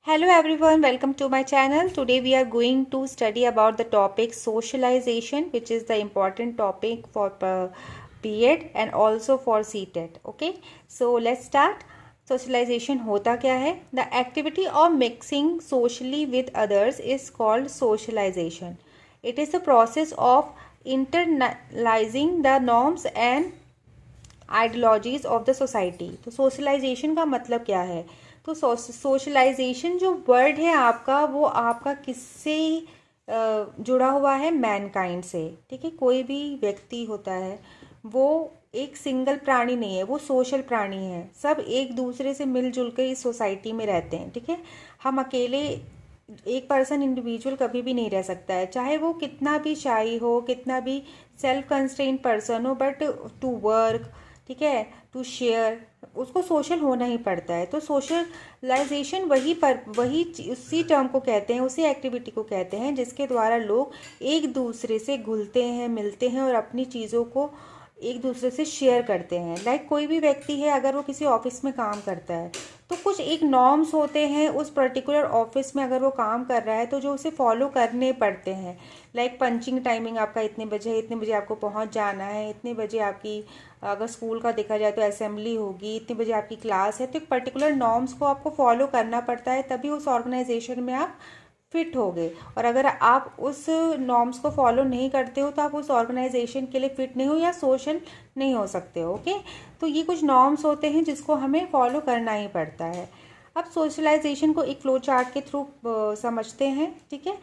Hello everyone, welcome to my channel. Today we are going to study about the topic socialization, which is the important topic for B.Ed and also for CTET. Okay, so let's start. Socialization होता क्या है? The activity of mixing socially with others is called socialization. It is the process of internalizing the norms and ideologies of the society. तो socialisation का मतलब क्या है? तो socialisation जो वर्ड है आपका, वो आपका किससे जुड़ा हुआ है? मैनकाइंड से। ठीक है, कोई भी व्यक्ति होता है वो एक सिंगल प्राणी नहीं है, वो सोशल प्राणी है। सब एक दूसरे से मिलजुल कर इस सोसाइटी में रहते हैं। ठीक है, हम अकेले एक पर्सन इंडिविजुअल कभी भी नहीं रह सकता है, चाहे वो कितना भी शाई हो, कितना भी सेल्फ कंस्ट्रेंट पर्सन हो, बट टू वर्क, ठीक है, टू शेयर, उसको सोशल होना ही पड़ता है। तो सोशलाइजेशन वही उसी टर्म को कहते हैं, उसी एक्टिविटी को कहते हैं जिसके द्वारा लोग एक दूसरे से घुलते हैं, मिलते हैं और अपनी चीज़ों को एक दूसरे से शेयर करते हैं। लाइक कोई भी व्यक्ति है, अगर वो किसी ऑफिस में काम करता है तो कुछ एक नॉर्म्स होते हैं उस पर्टिकुलर ऑफिस में। अगर वो काम कर रहा है तो जो उसे फॉलो करने पड़ते हैं, लाइक पंचिंग टाइमिंग आपका इतने बजे है, इतने बजे आपको पहुंच जाना है, इतने बजे आपकी, अगर स्कूल का देखा जाए तो असेंबली होगी, इतने बजे आपकी क्लास है। तो एक पर्टिकुलर नॉर्म्स को आपको फॉलो करना पड़ता है, तभी उस ऑर्गेनाइजेशन में आप फिट हो गए। और अगर आप उस नॉर्म्स को फॉलो नहीं करते हो तो आप उस ऑर्गेनाइजेशन के लिए फिट नहीं हो या सोशल नहीं हो सकते हो। ओके, तो ये कुछ नॉर्म्स होते हैं जिसको हमें फॉलो करना ही पड़ता है। अब सोशलाइजेशन को एक फ्लो चार्ट के थ्रू समझते हैं। ठीक है,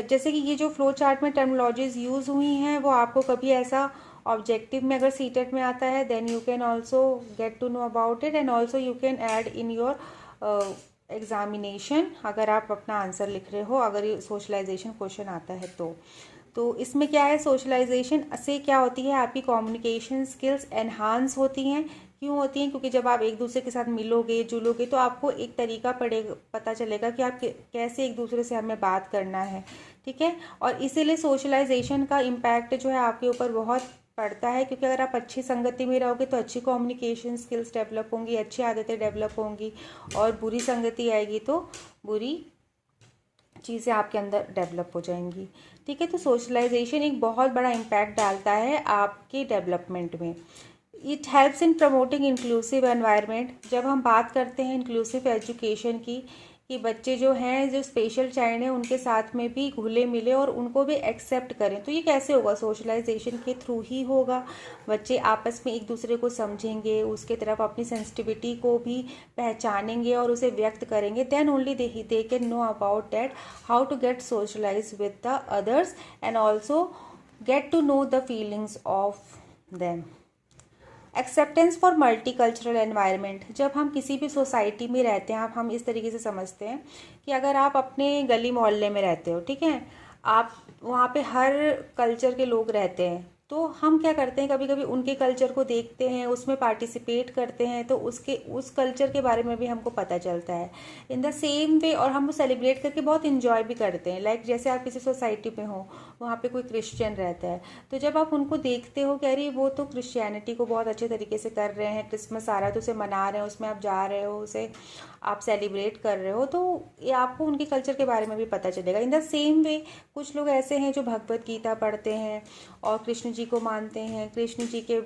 जैसे कि ये जो फ्लो चार्ट में टर्मिनोलॉजीज यूज़ हुई हैं वो आपको कभी ऐसा ऑब्जेक्टिव में अगर सीटेट में आता है, then you can also get to know about it and also you can add in your examination, अगर आप अपना आंसर लिख रहे हो, अगर ये सोशलाइजेशन क्वेश्चन आता है तो इसमें क्या है, सोशलाइजेशन से क्या होती है, आपकी कम्युनिकेशन स्किल्स एनहांस होती हैं। क्यों होती हैं? क्योंकि जब आप एक दूसरे के साथ मिलोगे, जुलोगे, तो आपको एक तरीका पता चलेगा कि आप कैसे एक दूसरे से हमें बात करना है। ठीक है, और इसीलिए सोशलाइजेशन का इम्पैक्ट जो है आपके ऊपर बहुत पड़ता है, क्योंकि अगर आप अच्छी संगति में रहोगे तो अच्छी कम्युनिकेशन स्किल्स डेवलप होंगी, अच्छी आदतें डेवलप होंगी, और बुरी संगति आएगी तो बुरी चीज़ें आपके अंदर डेवलप हो जाएंगी। ठीक है, तो सोशलाइजेशन एक बहुत बड़ा इम्पैक्ट डालता है आपके डेवलपमेंट में। It helps in promoting inclusive environment. जब हम बात करते हैं इंक्लूसिव एजुकेशन की, कि बच्चे जो हैं, जो स्पेशल चाइल्ड हैं, उनके साथ में भी घुले मिले और उनको भी एक्सेप्ट करें, तो ये कैसे होगा? सोशलाइजेशन के थ्रू ही होगा। बच्चे आपस में एक दूसरे को समझेंगे, उसके तरफ अपनी सेंसिटिविटी को भी पहचानेंगे और उसे व्यक्त करेंगे। Then only they can know about that how to get socialize with the others and also get to know the feelings of them. Acceptance for multicultural environment. जब हम किसी भी सोसाइटी में रहते हैं, हम इस तरीके से समझते हैं कि अगर आप अपने गली मोहल्ले में रहते हो, ठीक है, आप वहाँ पे हर कल्चर के लोग रहते हैं, तो हम क्या करते हैं, कभी कभी उनके कल्चर को देखते हैं, उसमें पार्टिसिपेट करते हैं, तो उस कल्चर के बारे में भी हमको पता चलता है इन द सेम वे, और हम वो सेलिब्रेट करके बहुत इन्जॉय भी करते हैं। लाइक जैसे आप किसी सोसाइटी में हो, वहाँ पे कोई क्रिश्चियन रहता है, तो जब आप उनको देखते हो कि अरे वो तो क्रिश्चियनिटी को बहुत अच्छे तरीके से कर रहे हैं, क्रिसमस आ रहा है तो उसे मना रहे हैं, उसमें आप जा रहे हो, उसे आप सेलिब्रेट कर रहे हो, तो ये आपको उनके कल्चर के बारे में भी पता चलेगा। इन द सेम वे कुछ लोग ऐसे हैं जो भगवत गीता पढ़ते हैं और कृष्ण जी को मानते हैं, कृष्ण जी के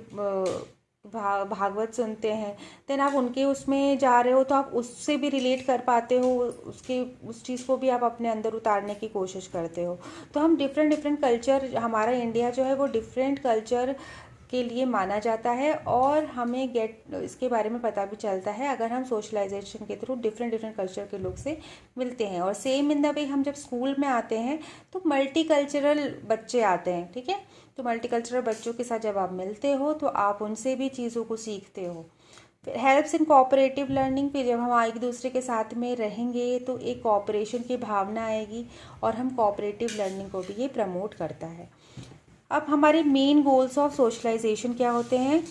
भागवत सुनते हैं, देन आप उनके उसमें जा रहे हो तो आप उससे भी रिलेट कर पाते हो, उस चीज़ को भी आप अपने अंदर उतारने की कोशिश करते हो। तो हम डिफरेंट कल्चर, हमारा इंडिया जो है वो डिफरेंट कल्चर के लिए माना जाता है, और हमें इसके बारे में पता भी चलता है अगर हम सोशलाइजेशन के थ्रू डिफरेंट कल्चर के लोग से मिलते हैं। और सेम इन द वे हम जब स्कूल में आते हैं तो मल्टी कल्चरल बच्चे आते हैं। ठीक है, तो मल्टी कल्चरल बच्चों के साथ जब आप मिलते हो तो आप उनसे भी चीज़ों को सीखते हो। फिर हेल्प्स इन कोऑपरेटिव लर्निंग। फिर जब हम एक दूसरे के साथ में रहेंगे तो एक कोऑपरेशन की भावना आएगी, और हम कोऑपरेटिव लर्निंग को भी ये प्रमोट करता है। अब हमारे मेन गोल्स ऑफ सोशलाइजेशन क्या होते हैं?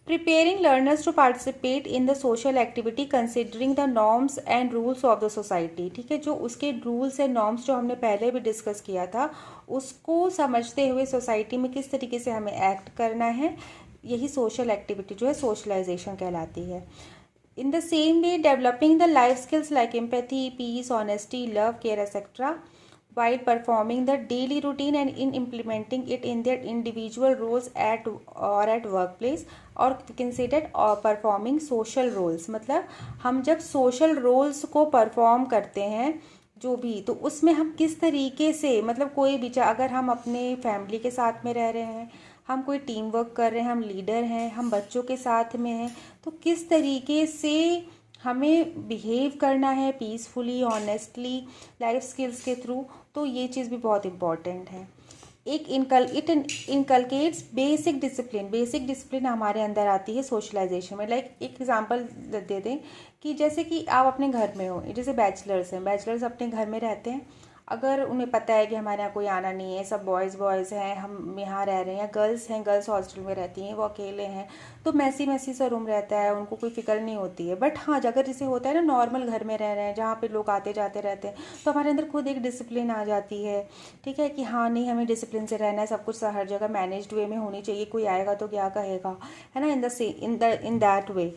Preparing learners to participate in the social activity considering the norms and rules of the society. ठीक है, जो उसके रूल्स एंड नॉर्म्स जो हमने पहले भी डिस्कस किया था, उसको समझते हुए सोसाइटी में किस तरीके से हमें एक्ट करना है, यही सोशल एक्टिविटी जो है सोशलाइजेशन कहलाती है। In the same way, developing the life skills like empathy, peace, honesty, love, care, etc., while performing the daily routine and in implementing it in their individual roles at workplace, or we can say that performing social roles. मतलब हम जब social roles को perform करते हैं जो भी, तो उसमें हम किस तरीके से, मतलब कोई भी, अगर हम अपने फैमिली के साथ में रह रहे हैं, हम कोई टीम वर्क कर रहे हैं, हम लीडर हैं, हम बच्चों के साथ में हैं, तो किस तरीके से हमें बिहेव करना है पीसफुली, ऑनेस्टली, लाइफ स्किल्स के थ्रू, तो ये चीज़ भी बहुत इम्पॉर्टेंट है। इट इनकलकेट्स बेसिक डिसिप्लिन हमारे अंदर आती है सोशलाइजेशन में। लाइक एक एग्जांपल दे दें कि जैसे कि आप अपने घर में हो, जैसे बैचलर्स अपने घर में रहते हैं, अगर उन्हें पता है कि हमारे यहाँ कोई आना नहीं है, सब बॉयज़ हैं, हम यहाँ रह रहे हैं, गर्ल्स हॉस्टल में रहती हैं, वो अकेले हैं, तो मैसी सा रूम रहता है, उनको कोई फिक्र नहीं होती है। बट हाँ, अगर जैसे होता है ना, नॉर्मल घर में रह रहे हैं जहाँ पे लोग आते जाते रहते हैं, तो हमारे अंदर खुद एक डिसिप्लिन आ जाती है, ठीक है, कि हाँ नहीं, हमें डिसिप्लिन से रहना है, सब कुछ हर जगह मैनेज्ड वे में होनी चाहिए, कोई आएगा तो क्या कहेगा, है ना, in that way.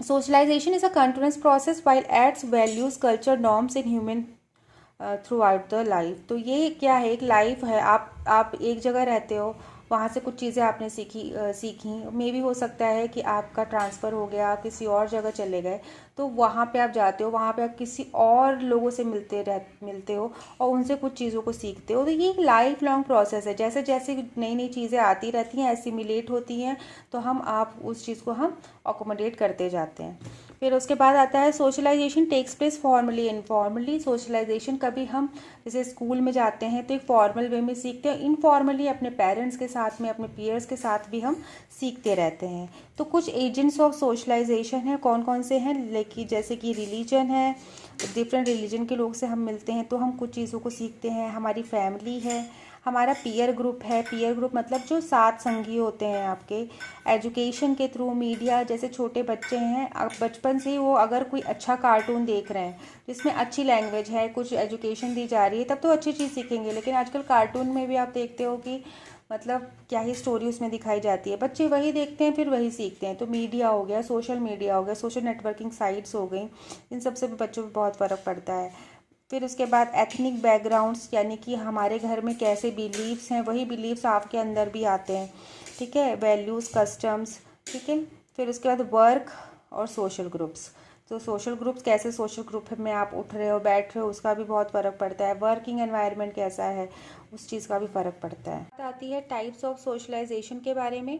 Socialization is a continuous process while adds values, culture, norms in human through out the life. तो ये क्या है, एक लाइफ है, आप एक जगह रहते हो, वहाँ से कुछ चीज़ें आपने सीखी, मे भी हो सकता है कि आपका ट्रांसफ़र हो गया, किसी और जगह चले गए, तो वहाँ पे आप जाते हो, वहाँ पे आप किसी और लोगों से मिलते हो और उनसे कुछ चीज़ों को सीखते हो। तो ये एक लाइफ लॉन्ग प्रोसेस है, जैसे जैसे नई नई चीज़ें आती रहती हैं, एसिमिलेट होती हैं, तो आप उस चीज़ को हम अकोमोडेट करते जाते हैं। फिर उसके बाद आता है socialization takes place formally informally. Socialization कभी हम जैसे स्कूल में जाते हैं तो एक फॉर्मल वे में सीखते हैं, इनफॉर्मली अपने पेरेंट्स के साथ में, अपने पीयर्स के साथ भी हम सीखते रहते हैं। तो कुछ एजेंट्स ऑफ सोशलाइजेशन है, कौन कौन से हैं, लेकिन जैसे कि रिलीजन है, डिफरेंट रिलीजन के लोग से हम मिलते हैं तो हम कुछ चीज़ों को सीखते हैं। हमारी फैमिली है, हमारा पीयर ग्रुप है, पीयर ग्रुप मतलब जो साथ संगी होते हैं आपके, एजुकेशन के थ्रू, मीडिया, जैसे छोटे बच्चे हैं, अब बचपन से ही वो अगर कोई अच्छा कार्टून देख रहे हैं जिसमें अच्छी लैंग्वेज है, कुछ एजुकेशन दी जा रही है, तब तो अच्छी चीज़ सीखेंगे। लेकिन आजकल कार्टून में भी आप देखते हो कि मतलब क्या ही स्टोरी उसमें दिखाई जाती है, बच्चे वही देखते हैं फिर वही सीखते हैं। तो मीडिया हो गया, सोशल मीडिया हो गया, सोशल नेटवर्किंग साइट्स हो गई, इन सब से भी बच्चों पर बहुत फ़र्क पड़ता है। फिर उसके बाद एथनिक बैकग्राउंड्स, यानी कि हमारे घर में कैसे बिलीव्स हैं, वही बिलीव्स आपके अंदर भी आते हैं, ठीक है, वैल्यूज़, कस्टम्स, ठीक है। फिर उसके बाद वर्क और सोशल ग्रुप्स। तो सोशल ग्रुप्स, कैसे सोशल ग्रुप में आप उठ रहे हो, बैठ रहे हो, उसका भी बहुत फ़र्क पड़ता है। वर्किंग एनवायरनमेंट कैसा है, उस चीज़ का भी फ़र्क पड़ता है। बात आती है टाइप्स ऑफ सोशलाइजेशन के बारे में।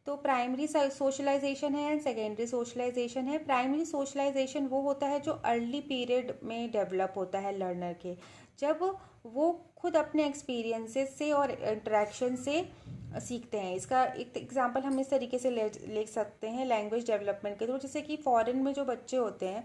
तो प्राइमरी सोशलाइजेशन है एंड सेकेंडरी सोशलाइजेशन है। प्राइमरी सोशलाइजेशन वो होता है जो अर्ली पीरियड में डेवलप होता है लर्नर के, जब वो खुद अपने एक्सपीरियंसेस से और इंटरेक्शन से सीखते हैं। इसका एक एग्जांपल हम इस तरीके से ले सकते हैं लैंग्वेज डेवलपमेंट के थ्रू, जैसे कि फॉरेन में जो बच्चे होते हैं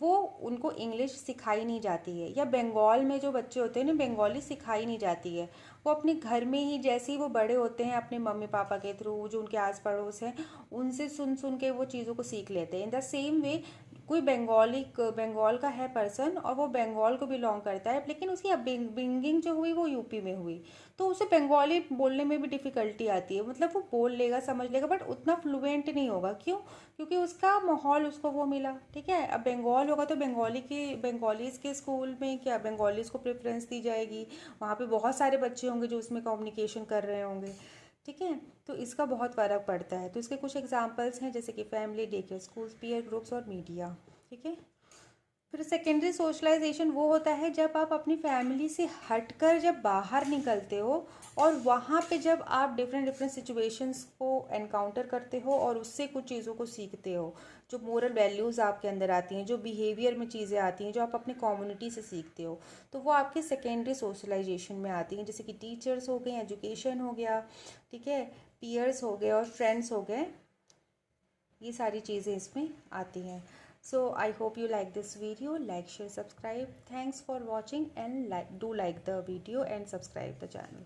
वो, उनको इंग्लिश सिखाई नहीं जाती है, या बंगाल में जो बच्चे होते हैं ना, बंगाली सिखाई नहीं जाती है, वो अपने घर में ही, जैसे ही वो बड़े होते हैं, अपने मम्मी पापा के थ्रू, जो उनके आस पड़ोस हैं, उनसे सुन के वो चीज़ों को सीख लेते हैं। इन द सेम वे कोई बंगाल का है पर्सन और वो बंगाल को बिलोंग करता है, लेकिन उसकी अपब्रिंगिंग जो हुई वो यूपी में हुई, तो उसे बंगाली बोलने में भी डिफ़िकल्टी आती है। मतलब वो बोल लेगा, समझ लेगा, बट उतना फ्लुएंट नहीं होगा। क्यों? क्योंकि उसका माहौल उसको वो मिला, ठीक है। अब बंगाल होगा तो बंगालीज़ के स्कूल में क्या बंगालीज़ को प्रेफरेंस दी जाएगी, वहाँ पे बहुत सारे बच्चे होंगे जो उसमें कम्युनिकेशन कर रहे होंगे, ठीक है। तो इसका बहुत फ़र्क पड़ता है। तो इसके कुछ एग्जांपल्स हैं, जैसे कि family, day care, schools, peer groups और मीडिया, ठीक है। फिर सेकेंडरी सोशलाइजेशन वो होता है जब आप अपनी फैमिली से हटकर जब बाहर निकलते हो और वहाँ पे जब आप डिफरेंट सिचुएशंस को एनकाउंटर करते हो और उससे कुछ चीज़ों को सीखते हो, जो मोरल वैल्यूज़ आपके अंदर आती हैं, जो बिहेवियर में चीज़ें आती हैं, जो आप अपने कम्युनिटी से सीखते हो, तो वो आपके सेकेंडरी सोशलाइजेशन में आती हैं। जैसे कि टीचर्स हो गए, एजुकेशन हो गया, ठीक है, पीयर्स हो गए और फ्रेंड्स हो गए, ये सारी चीज़ें इसमें आती हैं। So I hope you like this video. Like, share, subscribe. Thanks for watching and do like the video and subscribe the channel.